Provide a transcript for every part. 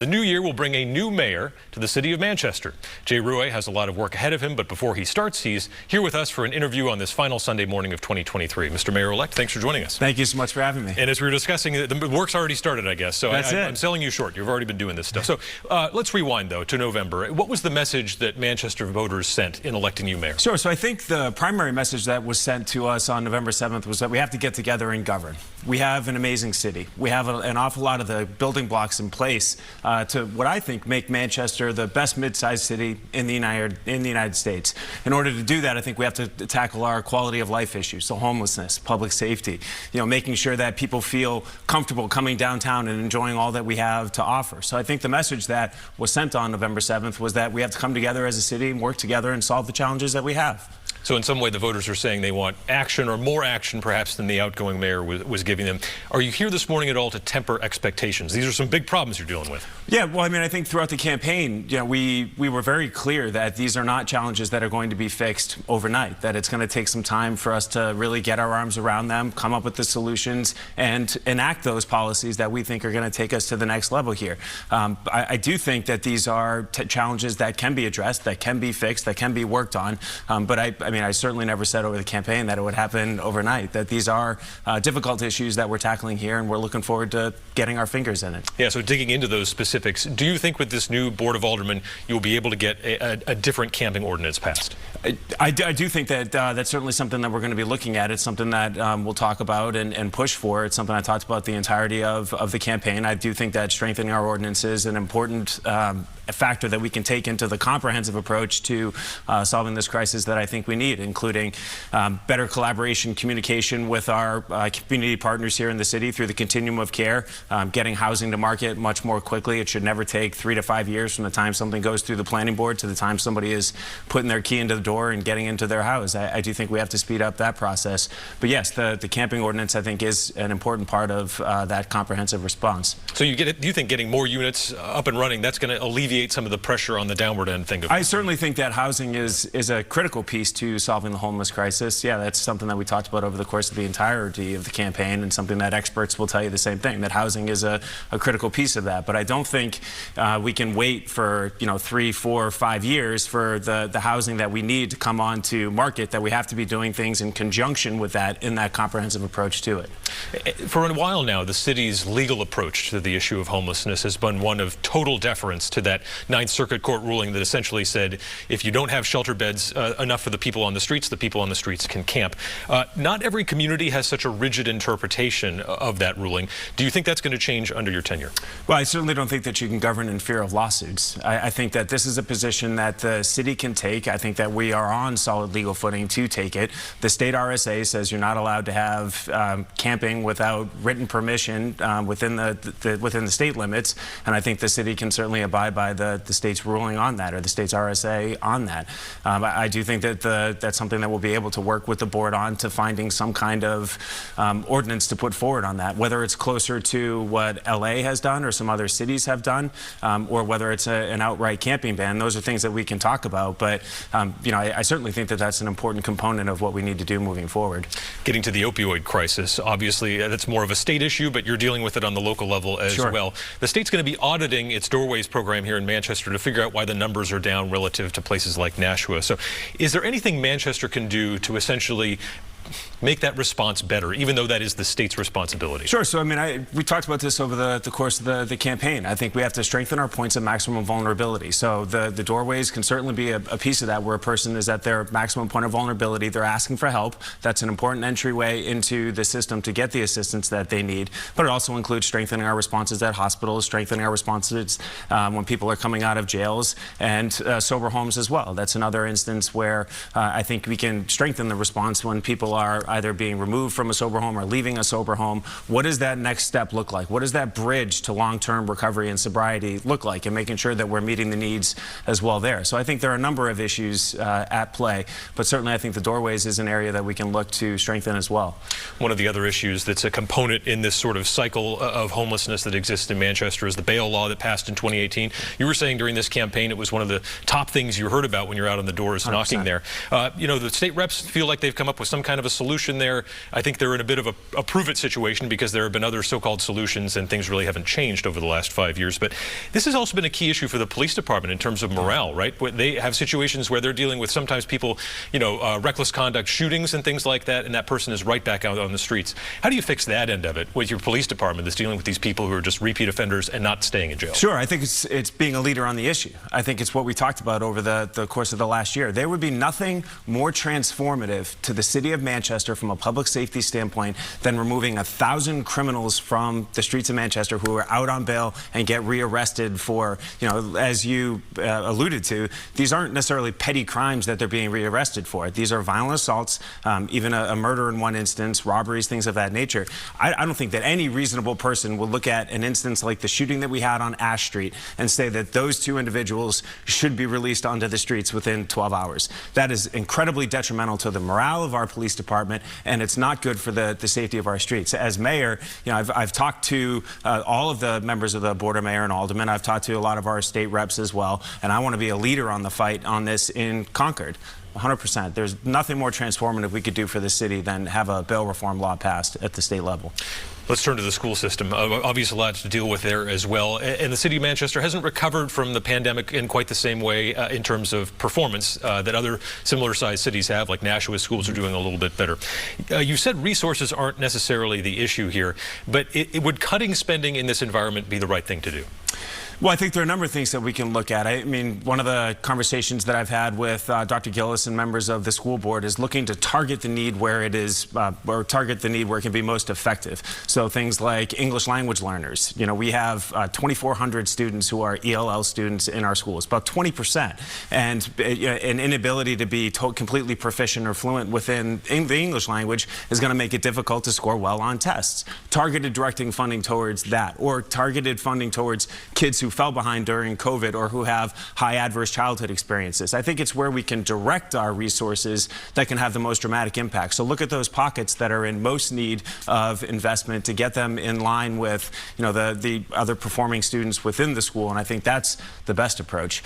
The new year will bring a new mayor to the city of Manchester. Jay Rouet has a lot of work ahead of him, but before he starts, he's here with us for an interview on this final Sunday morning of 2023. Mr. Mayor-elect, thanks for joining us. Thank you so much for having me. And as we were discussing, the work's already started, I guess, so I'm selling you short. You've already been doing this stuff. So let's rewind, though, to November. What was the message that Manchester voters sent in electing you mayor? Sure. So I think the primary message that was sent to us on November 7th was that we have to get together and govern. We have an amazing city. We have an awful lot of the building blocks in place to what I think make Manchester the best mid-sized city in the United States. In order to do that, I think we have to tackle our quality of life issues, so homelessness, public safety, making sure that people feel comfortable coming downtown and enjoying all that we have to offer. So I think the message that was sent on November 7th was that we have to come together as a city and work together and solve the challenges that we have. So in some way, the voters are saying they want action, or more action perhaps than the outgoing mayor was giving them. Are you here this morning at all to temper expectations? These are some big problems you're dealing with. Yeah, well, I mean, I think throughout the campaign, we were very clear that these are not challenges that are going to be fixed overnight, that it's going to take some time for us to really get our arms around them, come up with the solutions, and enact those policies that we think are going to take us to the next level here. I do think that these are challenges that can be addressed, that can be fixed, that can be worked on, but I mean, I certainly never said over the campaign that it would happen overnight, that these are difficult issues that we're tackling here, and we're looking forward to getting our fingers in it. Yeah, so digging into those specifics, do you think with this new Board of Aldermen, you'll be able to get a different camping ordinance passed? I do think that that's certainly something that we're going to be looking at. It's something that we'll talk about and push for. It's something I talked about the entirety of the campaign. I do think that strengthening our ordinance is an important factor that we can take into the comprehensive approach to solving this crisis that I think we need, including better collaboration, communication with our community partners here in the city through the continuum of care, getting housing to market much more quickly. It should never take 3 to 5 years from the time something goes through the planning board to the time somebody is putting their key into the door and getting into their house. I do think we have to speed up that process. But yes, the camping ordinance, I think, is an important part of that comprehensive response. So you think getting more units up and running, that's going to alleviate some of the pressure on the downward end thing? I certainly think that housing is a critical piece to solving the homeless crisis. Yeah, that's something that we talked about over the course of the entirety of the campaign, and something that experts will tell you the same thing, that housing is a critical piece of that. But I don't think we can wait for 3, 4, 5 years for the housing that we need to come onto market, that we have to be doing things in conjunction with that in that comprehensive approach to it. For a while now, the city's legal approach to the issue of homelessness has been one of total deference to that Ninth Circuit Court ruling that essentially said if you don't have shelter beds enough for the people on the streets can camp. Not every community has such a rigid interpretation of that ruling. Do you think that's going to change under your tenure? Well, I certainly don't think that you can govern in fear of lawsuits. I think that this is a position that the city can take. I think that we are on solid legal footing to take it. The state RSA says you're not allowed to have camping without written permission within the state limits, and I think the city can certainly abide by the state's ruling on that, or the state's RSA on that. I do think that that's something that we'll be able to work with the board on, to finding some kind of ordinance to put forward on that, whether it's closer to what LA has done or some other cities have done, or whether it's an outright camping ban. Those are things that we can talk about, but I certainly think that that's an important component of what we need to do moving forward. Getting to the opioid crisis, obviously that's more of a state issue, but you're dealing with it on the local level as well. The state's going to be auditing its Doorways program here in Manchester to figure out why the numbers are down relative to places like Nashua. So is there anything Manchester can do to essentially make that response better, even though that is the state's responsibility? Sure. So, I mean, we talked about this over the course of the campaign. I think we have to strengthen our points of maximum vulnerability. So the doorways can certainly be a piece of that, where a person is at their maximum point of vulnerability. They're asking for help. That's an important entryway into the system to get the assistance that they need. But it also includes strengthening our responses at hospitals, strengthening our responses when people are coming out of jails, and sober homes as well. That's another instance where I think we can strengthen the response when people are either being removed from a sober home or leaving a sober home. What does that next step look like? What does that bridge to long-term recovery and sobriety look like? And making sure that we're meeting the needs as well there. So I think there are a number of issues at play, but certainly I think the doorways is an area that we can look to strengthen as well. One of the other issues that's a component in this sort of cycle of homelessness that exists in Manchester is the bail law that passed in 2018. You were saying during this campaign it was one of the top things you heard about when you're out on the doors 100%. Knocking there. The state reps feel like they've come up with some kind of a solution there. I think they're in a bit of a prove-it situation because there have been other so-called solutions and things really haven't changed over the last 5 years. But this has also been a key issue for the police department in terms of morale, right? They have situations where they're dealing with sometimes people, reckless conduct, shootings and things like that, and that person is right back out on the streets. How do you fix that end of it with your police department that's dealing with these people who are just repeat offenders and not staying in jail? Sure, I think it's being a leader on the issue. I think it's what we talked about over the course of the last year. There would be nothing more transformative to the city of Manchester from a public safety standpoint than removing 1,000 criminals from the streets of Manchester who are out on bail and get rearrested for, as you alluded to, these aren't necessarily petty crimes that they're being rearrested for. These are violent assaults, even a murder in one instance, robberies, things of that nature. I don't think that any reasonable person will look at an instance like the shooting that we had on Ash Street and say that those two individuals should be released onto the streets within 12 hours. That is incredibly detrimental to the morale of our police department, and it's not good for the safety of our streets. As mayor, I've talked to all of the members of the Board of Mayor and Aldermen. I've talked to a lot of our state reps as well, and I want to be a leader on the fight on this in Concord. 100%. There's nothing more transformative we could do for the city than have a bail reform law passed at the state level. Let's turn to the school system. Obviously, a lot to deal with there as well. And the city of Manchester hasn't recovered from the pandemic in quite the same way in terms of performance that other similar-sized cities have, like Nashua schools are doing a little bit better. You said resources aren't necessarily the issue here, but would cutting spending in this environment be the right thing to do? Well, I think there are a number of things that we can look at. I mean, one of the conversations that I've had with Dr. Gillis and members of the school board is looking to target the need where it is, or target the need where it can be most effective. So things like English language learners. We have 2,400 students who are ELL students in our schools, about 20%. And an inability to be completely proficient or fluent within the English language is going to make it difficult to score well on tests. Targeted directing funding towards that, or targeted funding towards kids who fell behind during COVID or who have high adverse childhood experiences. I think it's where we can direct our resources that can have the most dramatic impact. So look at those pockets that are in most need of investment to get them in line with, the other performing students within the school, and I think that's the best approach.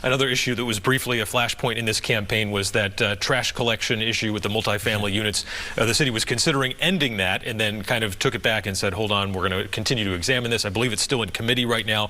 Another issue that was briefly a flashpoint in this campaign was that trash collection issue with the multifamily units. The city was considering ending that and then kind of took it back and said, hold on, we're going to continue to examine this. I believe it's still in committee right now.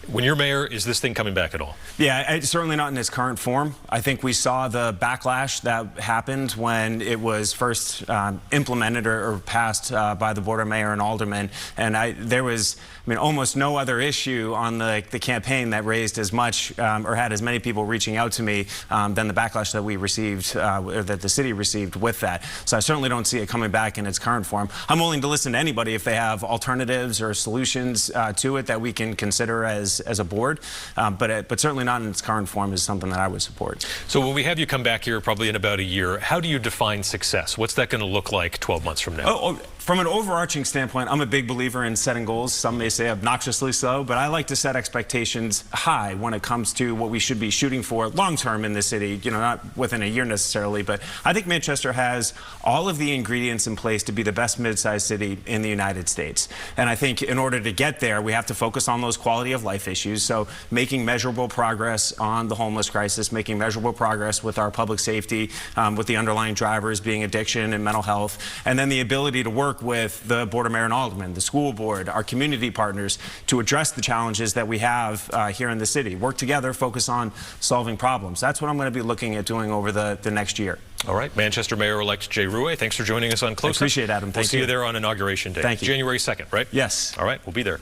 When you're mayor, is this thing coming back at all? Yeah, it's certainly not in its current form. I think we saw the backlash that happened when it was first implemented or passed by the Board of Mayor and Aldermen. And there was, almost no other issue on the campaign that raised as much or had as many people reaching out to me than the backlash that we received, or that the city received with that. So I certainly don't see it coming back in its current form. I'm willing to listen to anybody if they have alternatives or solutions to it that we can consider as a board, but certainly not in its current form is something that I would support. So when we have you come back here probably in about a year, how do you define success? What's that going to look like 12 months from now? From an overarching standpoint, I'm a big believer in setting goals. Some may say obnoxiously so, but I like to set expectations high when it comes to what we should be shooting for long term in the city, not within a year necessarily, but I think Manchester has all of the ingredients in place to be the best mid-sized city in the United States. And I think in order to get there, we have to focus on those quality of life issues. So making measurable progress on the homeless crisis, making measurable progress with our public safety, with the underlying drivers being addiction and mental health, and then the ability to work with the Board of Mayor and Aldermen, the school board, our community partners to address the challenges that we have here in the city. Work together, focus on solving problems. That's what I'm going to be looking at doing over the next year. All right. Manchester Mayor-elect Jay Rouet, thanks for joining us on Close Up. I appreciate it, Adam. We'll see you there on Inauguration Day. Thank you. January 2nd, right? Yes. All right. We'll be there.